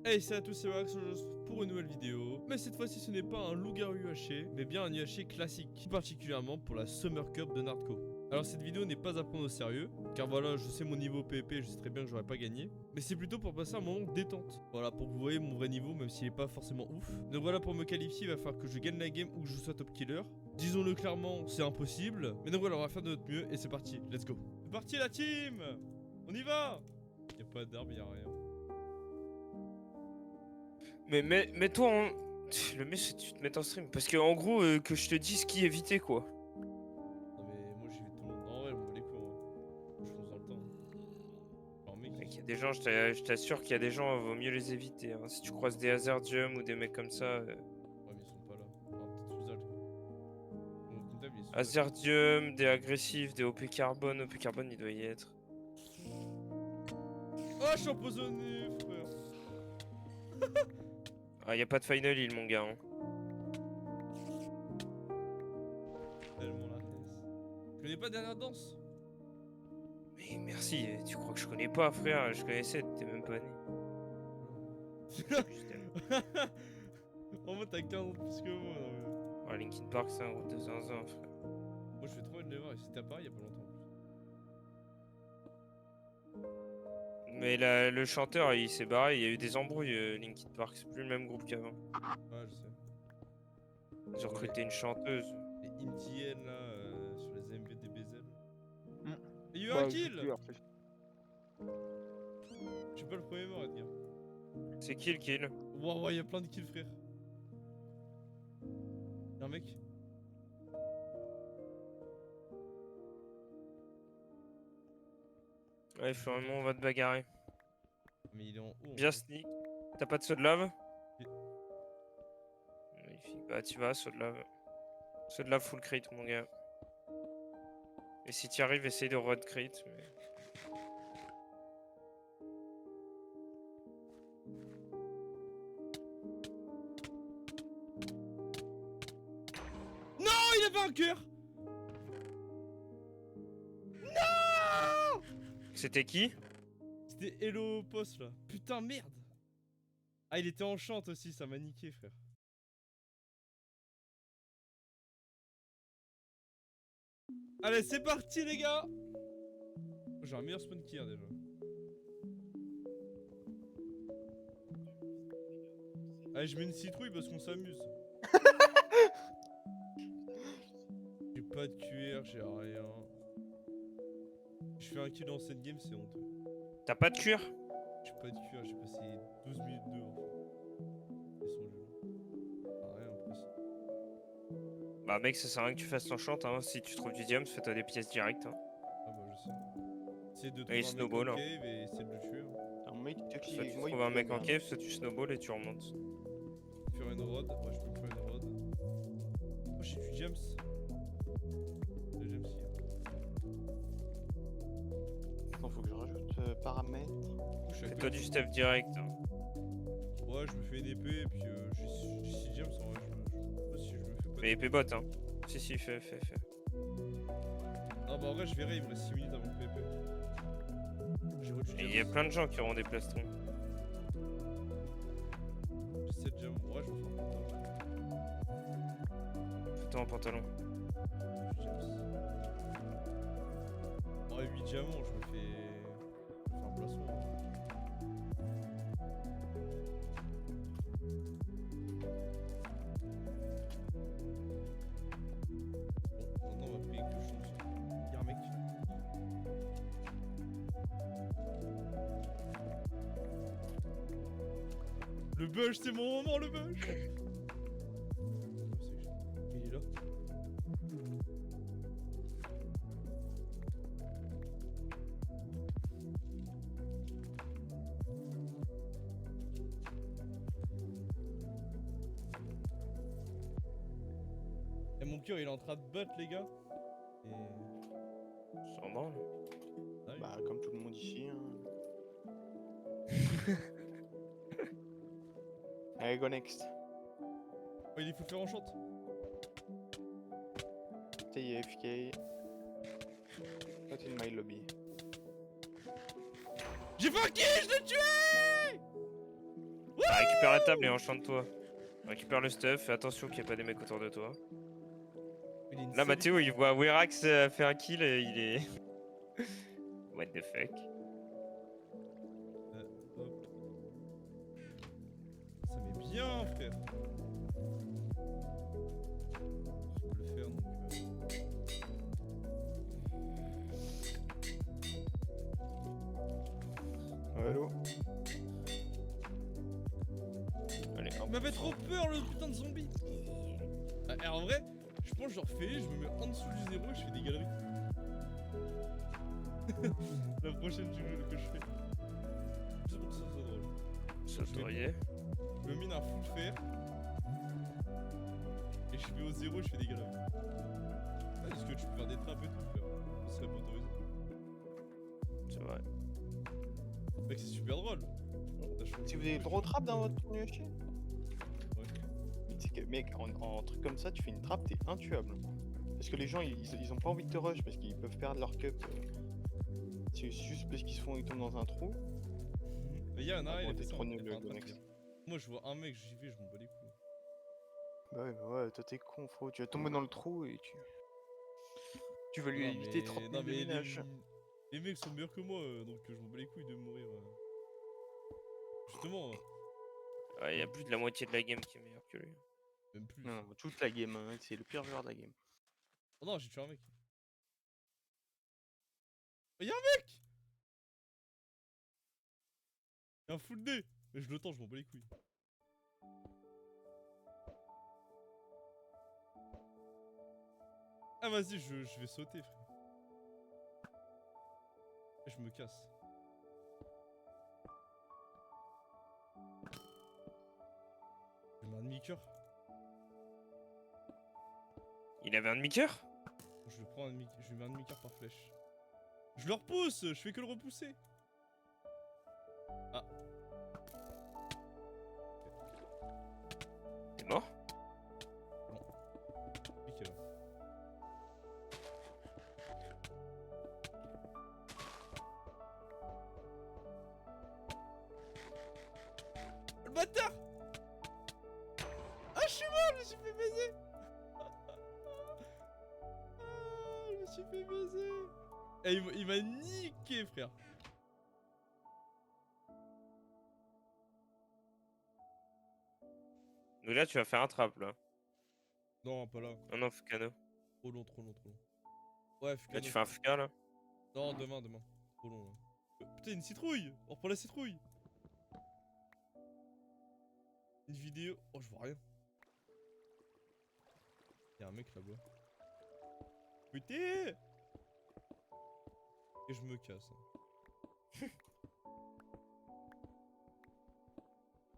Hey, salut à tous, c'est Max pour une nouvelle vidéo. Mais cette fois-ci, ce n'est pas un loup-garou UHC, mais bien un UHC classique, particulièrement pour la Summer Cup de Nardco. Alors cette vidéo n'est pas à prendre au sérieux, car voilà, je sais mon niveau PvP, je sais très bien que j'aurais pas gagné. Mais c'est plutôt pour passer un moment détente. Voilà, pour que vous voyez mon vrai niveau, même s'il est pas forcément ouf. Donc voilà, pour me qualifier, il va falloir que je gagne la game ou que je sois top killer. Disons-le clairement, c'est impossible. Mais donc voilà, on va faire de notre mieux et c'est parti, let's go. C'est parti la team. On y va. Y'a pas d'arbre, y'a rien. Mais mets-toi en... Le mieux c'est que tu te mettes en stream. Parce que en gros, que je te dise qui éviter quoi. Non mais moi j'y vais tout le monde. Non ouais, je m'en bats les couilles moi. Je fonce dans le temps. Alors mec, Mec, y a des gens, je t'assure qu'il y a des gens, vaut mieux les éviter. Hein. Si tu croises des Hazardium ou des mecs comme ça. ouais mais ils sont pas là. Ah, peut-être sous alt quoi. Mon comptable il est sous alt. Hazardium, des agressifs, des OP carbone. OP carbone il doit y être. Oh je suis empoisonné frère. Ah, y a pas de final heal mon gars. Hein. Tellement la haisse. Je connais pas dernière danse. Mais merci, tu crois que je connais pas frère? Je connaissais, t'es même pas né. En mode t'as 15 ans de plus que moi non mais... Ah, Linkin Park c'est un groupe de zinzin frère. Moi je fais trop envie de les voir et c'était à Paris il y a pas longtemps en plus. Mais le chanteur il s'est barré, il y a eu des embrouilles Linkin Park, c'est plus le même groupe qu'avant. Ouais je sais. Ils ont recruté une chanteuse. Les MTN là sur les MV DBZ. Il y a eu Bah, un kill. je Je suis pas le premier mort Edgar. C'est qui le kill? Wow, y'a plein de kills frère. Y'a un mec. Ouais, finalement, on va te bagarrer. Mais il est en haut. Bien en fait. sneak. T'as pas de saut de lave? Oui. Magnifique. Bah, tu vas, saut de lave. Saut de lave full crit, mon gars. Et si tu arrives, essaye de road crit. Mais... Non, il avait un cœur. Non. C'était qui? C'était Hello Post là. Putain, merde. Ah, il était en chante aussi, ça m'a niqué, frère. Allez, c'est parti, les gars. J'ai un meilleur spawn qu'hier déjà. Allez, je mets une citrouille parce qu'on s'amuse. J'ai pas de QR, j'ai rien. Je fais un kill dans cette game, c'est honteux. T'as pas de cuir? J'ai pas de QR, j'ai passé 12 minutes dehors. Ils sont jeux. Ah, rien en plus. Bah, mec, ça sert à rien que tu fasses ton chant. Hein. Si tu trouves du diamant, fais-toi des pièces directes. Hein. Ah bah je sais. Essaye de Et trouver un mec snowball, en hein. cave et essayer de le tuer. Hein. Un mec, Soit tu trouves un mec en cave, soit tu snowball et tu remontes. Faire une rod, ouais je peux me faire une rod. Oh j'ai du James. Le James ici. Attends, faut que je rajoute paramètres. Oh, je suis à Fais-toi côté. du step direct. Hein. Ouais je me fais une épée et puis j'ai 6 James en vrai. Je sais pas si je me fais pas. Fais épée bot, hein. Si, fais. Ah bah en vrai je verrai, il me reste 6 minutes avant le PvP. J'ai reçu Et il y a plein de gens qui auront des plastrons. J'ai 7 James. Ouais je me fais un pantalon. Fais-toi un pantalon. Oh 8 diamants, je me fais un placement. Bon, maintenant on va prier que je tombe sur. Y'a un mec. Le bush, c'est mon moment, le bush. Il est là. Et mon cœur il est en train de battre les gars. Et... S'en branle. Ah, oui. Bah, comme tout le monde ici. Hein. Allez, go next. Oh, il faut faire en chante. Stay AFK. Not in my lobby. J'ai fait un kill, je l'ai tué. Wouh. récupère la table et enchante-toi. Récupère le stuff, fais attention qu'il n'y ait pas des mecs autour de toi. Il est une Là, sale- Mathéo, il voit Werax faire un kill et il est. What the fuck? Hop. Ça met bien, frère. Je peux le faire donc. Allô? Allez, Il m'avait trop peur le putain de zombie. En vrai, je pense que je refais, je me mets en dessous du zéro et je fais des galeries. La prochaine que je fais. C'est pour que ça soit drôle. ça se voyait. Je me mine un full fer. Et je fais au zéro et je fais des galeries. Ah, parce que tu peux faire des trappes et tout, frère. Ça serait pas autorisé. C'est vrai. Mec, c'est super drôle. T'as choisi- Si vous avez trop de trappe dans votre UHC? Ouais. Mais tu sais que, mec, en truc comme ça, tu fais une trappe, t'es intuable. Parce que les gens, ils ont pas envie de te rush parce qu'ils peuvent perdre leur cup. C'est juste parce qu'ils se font, ils tombent dans un trou. Mais il y a un arrêt, bon, il a fait t'es ça. trop il a nul, fait un le trappe, Nex. il a- Moi, je vois un mec, j'y vais, je m'en bats les couilles. Bah ouais, toi t'es con, frérot. Tu vas tomber dans le trou et tu vas lui Non, éviter mais- 30 non, 000 de mais ménage. les mecs sont meilleurs que moi, donc je m'en bats les couilles de mourir. Justement, Ouais, il y a plus de la moitié de la game qui est meilleure que lui. même plus. Non, toute la game, hein, c'est le pire joueur de la game. Oh non, j'ai tué un mec. Oh, y'a un mec! Y'a un full D! Mais je le tente, je m'en bats les couilles. Ah vas-y, je vais sauter, frère. Et je me casse. J'ai mis un demi-coeur. Il avait un demi-coeur? Je le prends je lui mets un demi-coeur par flèche. Je le repousse! Je fais que le repousser! Ah. T'es mort? Nickel. Le bâtard! Ah, je suis mort! Je me suis fait baiser! Ah, je me suis fait baiser! Et il m'a niqué, frère! Donc là, tu vas faire un trap là. Non, pas là. Non, non, Fukano. Trop long, trop long, trop long. Ouais, Là, Fukano. tu fais un Fuka là. Non, demain. Trop long, là. Putain, une citrouille! On reprend la citrouille! Une vidéo. Oh, je vois rien. Y'a un mec là-bas. Putain! Et je me casse. Hein.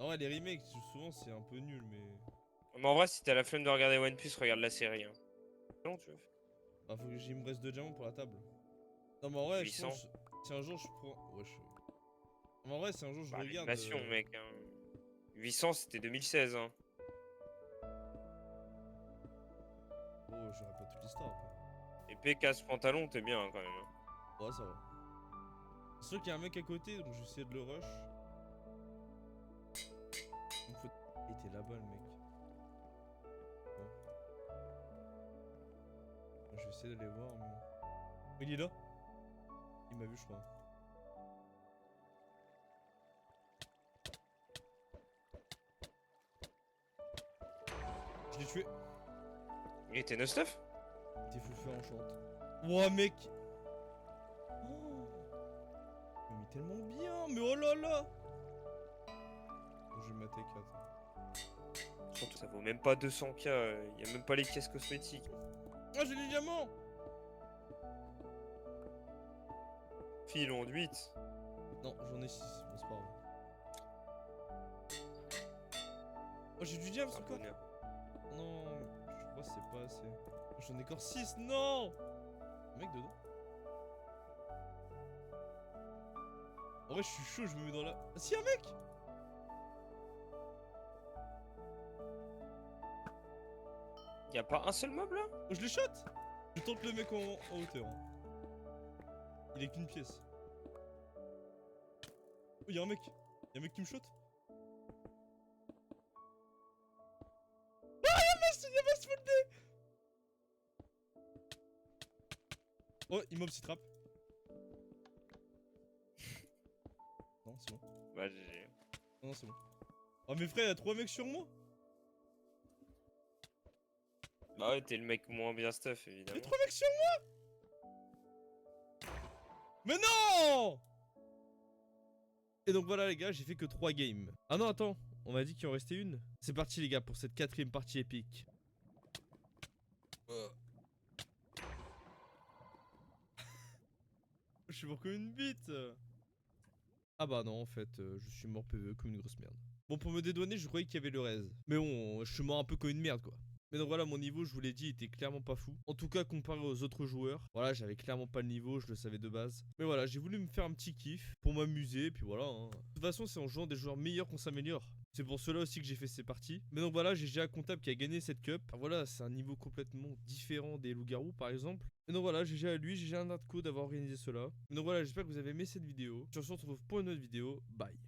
Non, ouais, les remakes, souvent c'est un peu nul, mais. Mais en vrai, si t'as la flemme de regarder One Piece, regarde la série. Hein. Non, tu veux. Bah, faut que j'y me reste 2 diamants pour la table. Non, mais en vrai, je 800. pense. Si un jour je prends. Ouais, je. Mais en vrai, si un jour je Bah, regarde. l'animation, mec. Hein. 800, c'était 2016. Hein. Oh, j'aurais pas toute l'histoire après. Épée, casse, pantalon, t'es bien hein, quand même. Hein. Ouais, ça va. C'est sûr qu'il y a un mec à côté, donc je vais essayer de le rush. Il faut. Il était là-bas, le mec. Bon. Je vais essayer d'aller voir, mais. Il est là. Il m'a vu, je crois. Je l'ai tué. Il était no stuff? T'es fou fait enchante. Ouah, mec. Oh. Il m'a mis tellement bien, mais oh là là. Bon, je vais mater 4. Surtout, ça vaut même pas 200k. Y a même pas les caisses cosmétiques. Ah, j'ai des diamants. Filon de 8. Non, j'en ai 6. Bon, c'est pas grave. Oh, j'ai du diamant, C'est un c'est quoi? bonheur. Non, je crois que c'est pas assez. J'en ai encore 6, non! Un mec dedans? En vrai, je suis chaud, je me mets dans la. Ah, si, un mec! Y a pas un seul mob là? Oh, je le shot! Je tente le mec en hauteur. Il est qu'une pièce. Oh, y'a un mec! Y'a un mec qui me shot! Y'a full D. Oh, il m'a psy trap. Non, c'est bon. Bah, GG. Non, c'est bon. Oh, mes frères, y'a 3 mecs sur moi. Bah ouais, t'es le mec moins bien stuff, évidemment. Y'a 3 mecs sur moi. Mais non. Et donc voilà les gars, j'ai fait que 3 games. Ah non, attends, on m'a dit qu'il en restait une. C'est parti les gars pour cette 4ème partie épique. Je suis mort comme une bite. Ah bah non, en fait, je suis mort PvE comme une grosse merde. Bon, pour me dédouaner, je croyais qu'il y avait le raise. Mais bon, je suis mort un peu comme une merde quoi. Mais donc voilà, mon niveau, je vous l'ai dit, était clairement pas fou. En tout cas, comparé aux autres joueurs. Voilà, j'avais clairement pas le niveau, je le savais de base. Mais voilà, j'ai voulu me faire un petit kiff pour m'amuser, et puis voilà. Hein. De toute façon, c'est en jouant des joueurs meilleurs qu'on s'améliore. C'est pour cela aussi que j'ai fait ces parties. Mais donc voilà, j'ai GA Comptable qui a gagné cette cup. Alors voilà, c'est un niveau complètement différent des loups-garous par exemple. Et donc voilà, GG à lui, GG à Nardco d'avoir organisé cela. Mais donc voilà, j'espère que vous avez aimé cette vidéo. Sur ce, on se retrouve pour une autre vidéo. Bye.